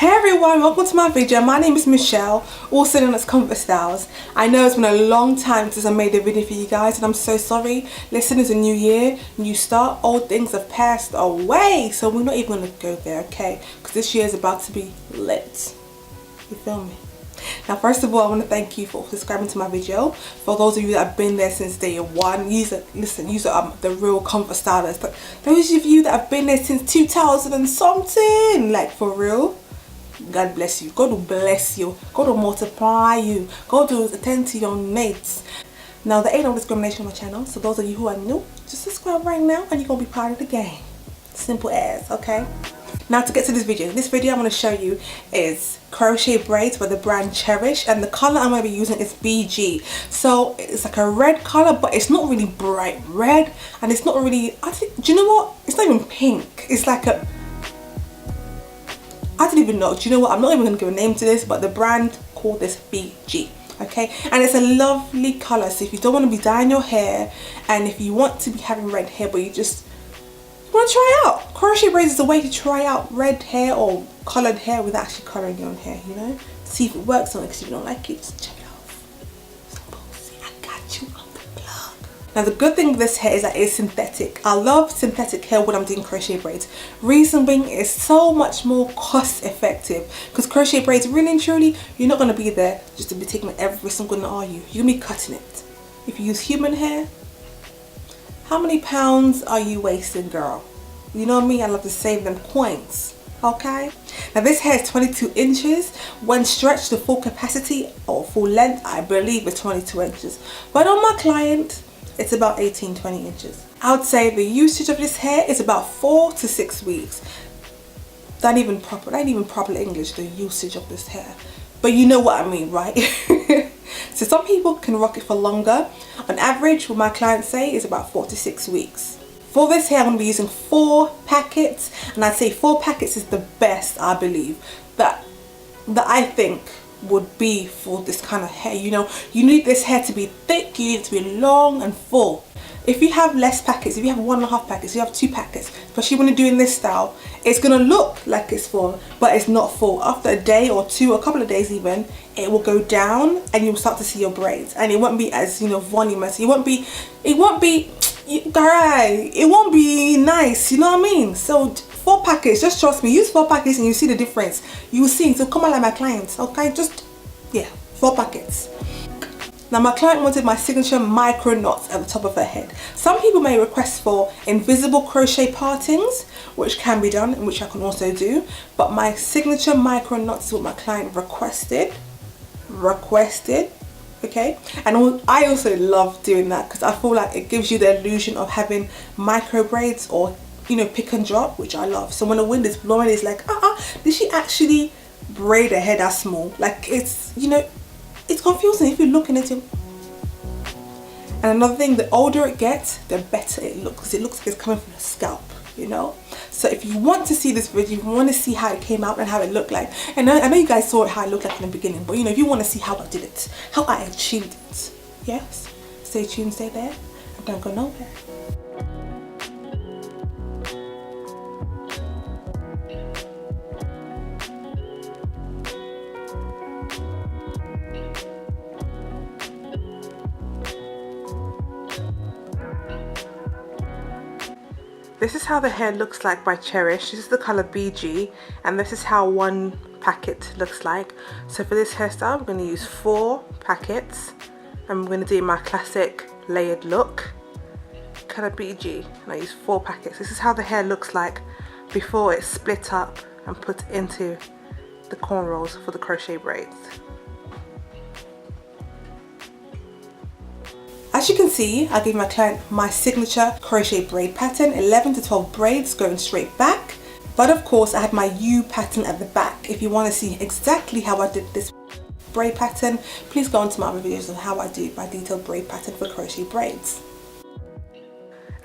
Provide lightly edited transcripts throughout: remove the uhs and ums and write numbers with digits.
Hey everyone, welcome to my video. My name is Michelle, also known as Comfort Styles. I know it's been a long time since I made a video for you guys and I'm so sorry. Listen, it's a new year, new start, old things have passed away, so we're not even going to go there, okay? Because this year is about to be lit. You feel me? Now first of all, I want to thank you for subscribing to my video. For those of you that have been there since day one, the real Comfort Stylers. But those of you that have been there since 2000 and something, like for real, God bless you. God will bless you. God will multiply you. God will attend to your needs. Now there ain't no discrimination on my channel, so those of you who are new, just subscribe right now and you're gonna be part of the game. Simple as, okay? Now to get to this video I'm going to show you is crochet braids by the brand Cherish, and the color I'm going to be using is BG. So it's like a red color, but it's not really bright red, and it's not really, do you know what? It's not even pink. It's like a, I don't even know. Do you know what? I'm not even going to give a name to this, but the brand called this BG. Okay, and it's a lovely color. So if you don't want to be dyeing your hair, and if you want to be having red hair, but you just want to try out, crochet braids is a way to try out red hair or coloured hair without actually colouring your own hair, you know? See if it works on it, because if you don't like it, just check it off. Simple. See, I got you on the plug. Now the good thing with this hair is that it's synthetic. I love synthetic hair when I'm doing crochet braids. Reason being, it's so much more cost effective, because crochet braids, really and truly, you're not going to be there just to be taking every single knot, are you? You're going to be cutting it. If you use human hair, how many pounds are you wasting, girl? You know me, I love to save them coins, okay? Now this hair is 22 inches. When stretched to full capacity or full length, I believe it's 22 inches. But on my client, it's about 18-20 inches. I would say the usage of this hair is about 4 to 6 weeks. That ain't even proper English, the usage of this hair. But you know what I mean, right? So some people can rock it for longer. On average, what my clients say is about 4 to 6 weeks. For this hair, I'm going to be using 4 packets, and I'd say 4 packets is the best, I believe, that I think would be for this kind of hair. You know, you need this hair to be thick, you need it to be long and full. If you have less packets, if you have 1.5 packets, you have 2 packets, especially when you're doing this style, it's going to look like it's full, but it's not full. After a day or two, a couple of days even, it will go down and you'll start to see your braids, and it won't be as, you know, voluminous. It won't be nice, you know what I mean? So 4 packets, just trust me, use 4 packets and you see the difference. You will see. So come on, like my clients, okay? Just, yeah, 4 packets. Now my client wanted my signature micro knots at the top of her head. Some people may request for invisible crochet partings, which can be done and which I can also do, but my signature micro knots is what my client requested, okay? And I also love doing that because I feel like it gives you the illusion of having micro braids, or, you know, pick and drop, which I love. So when the wind is blowing, it's like, did she actually braid her hair that small? Like, it's, you know, it's confusing if you're looking at it. And another thing, the older it gets, the better it looks, because it looks like it's coming from the scalp, you know? So if you want to see this video, you want to see how it came out and how it looked like, and I know you guys saw how it looked like in the beginning, but you know, if you want to see how I did it, how I achieved it, yes, stay tuned, stay there, and don't go nowhere. This is how the hair looks like by Cherish. This is the color BG, and this is how 1 packet looks like. So for this hairstyle, we're going to use 4 packets, and we're going to do my classic layered look, color BG, and I use 4 packets. This is how the hair looks like before it's split up and put into the cornrows for the crochet braids. As you can see, I gave my client my signature crochet braid pattern, 11 to 12 braids going straight back. But of course, I had my U pattern at the back. If you want to see exactly how I did this braid pattern, please go onto my other videos on how I do my detailed braid pattern for crochet braids.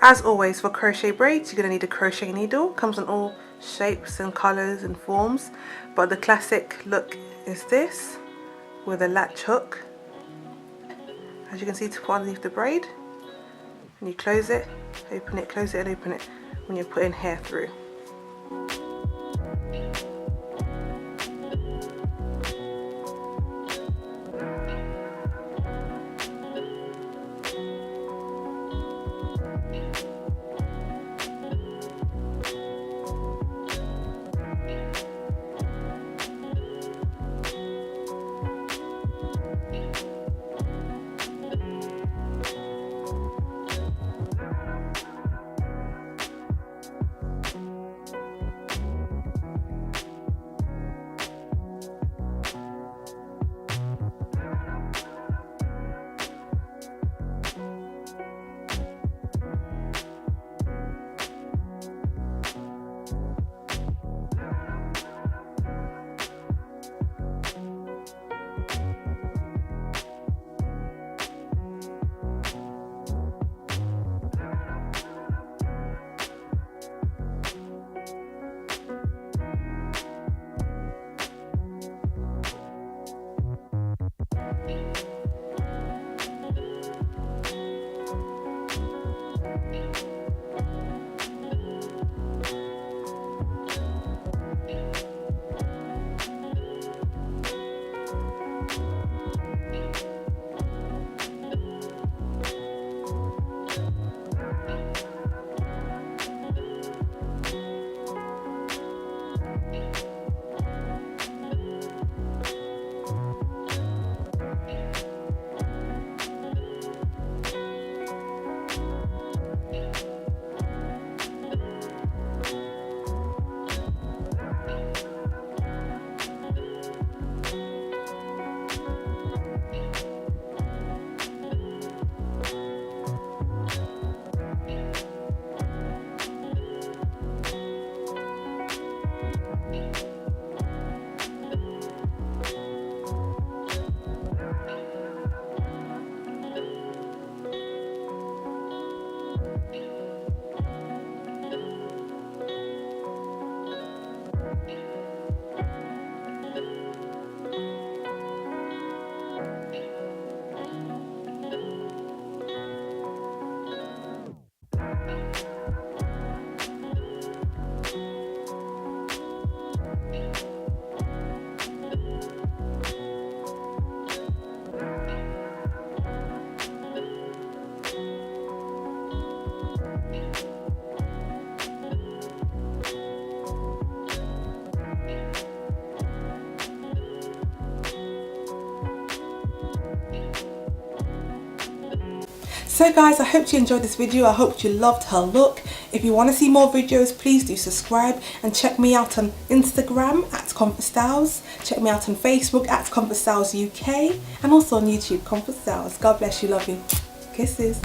As always, for crochet braids, you're going to need a crochet needle. Comes in all shapes and colors and forms, but the classic look is this, with a latch hook, as you can see, to put underneath the braid, and you close it, open it, close it and open it when you're putting hair through. So guys, I hope you enjoyed this video. I hope you loved her look. If you want to see more videos, please do subscribe and check me out on Instagram at Comfort Styles. Check me out on Facebook at Comfort Styles UK and also on YouTube, Comfort Styles. God bless you, love you. Kisses.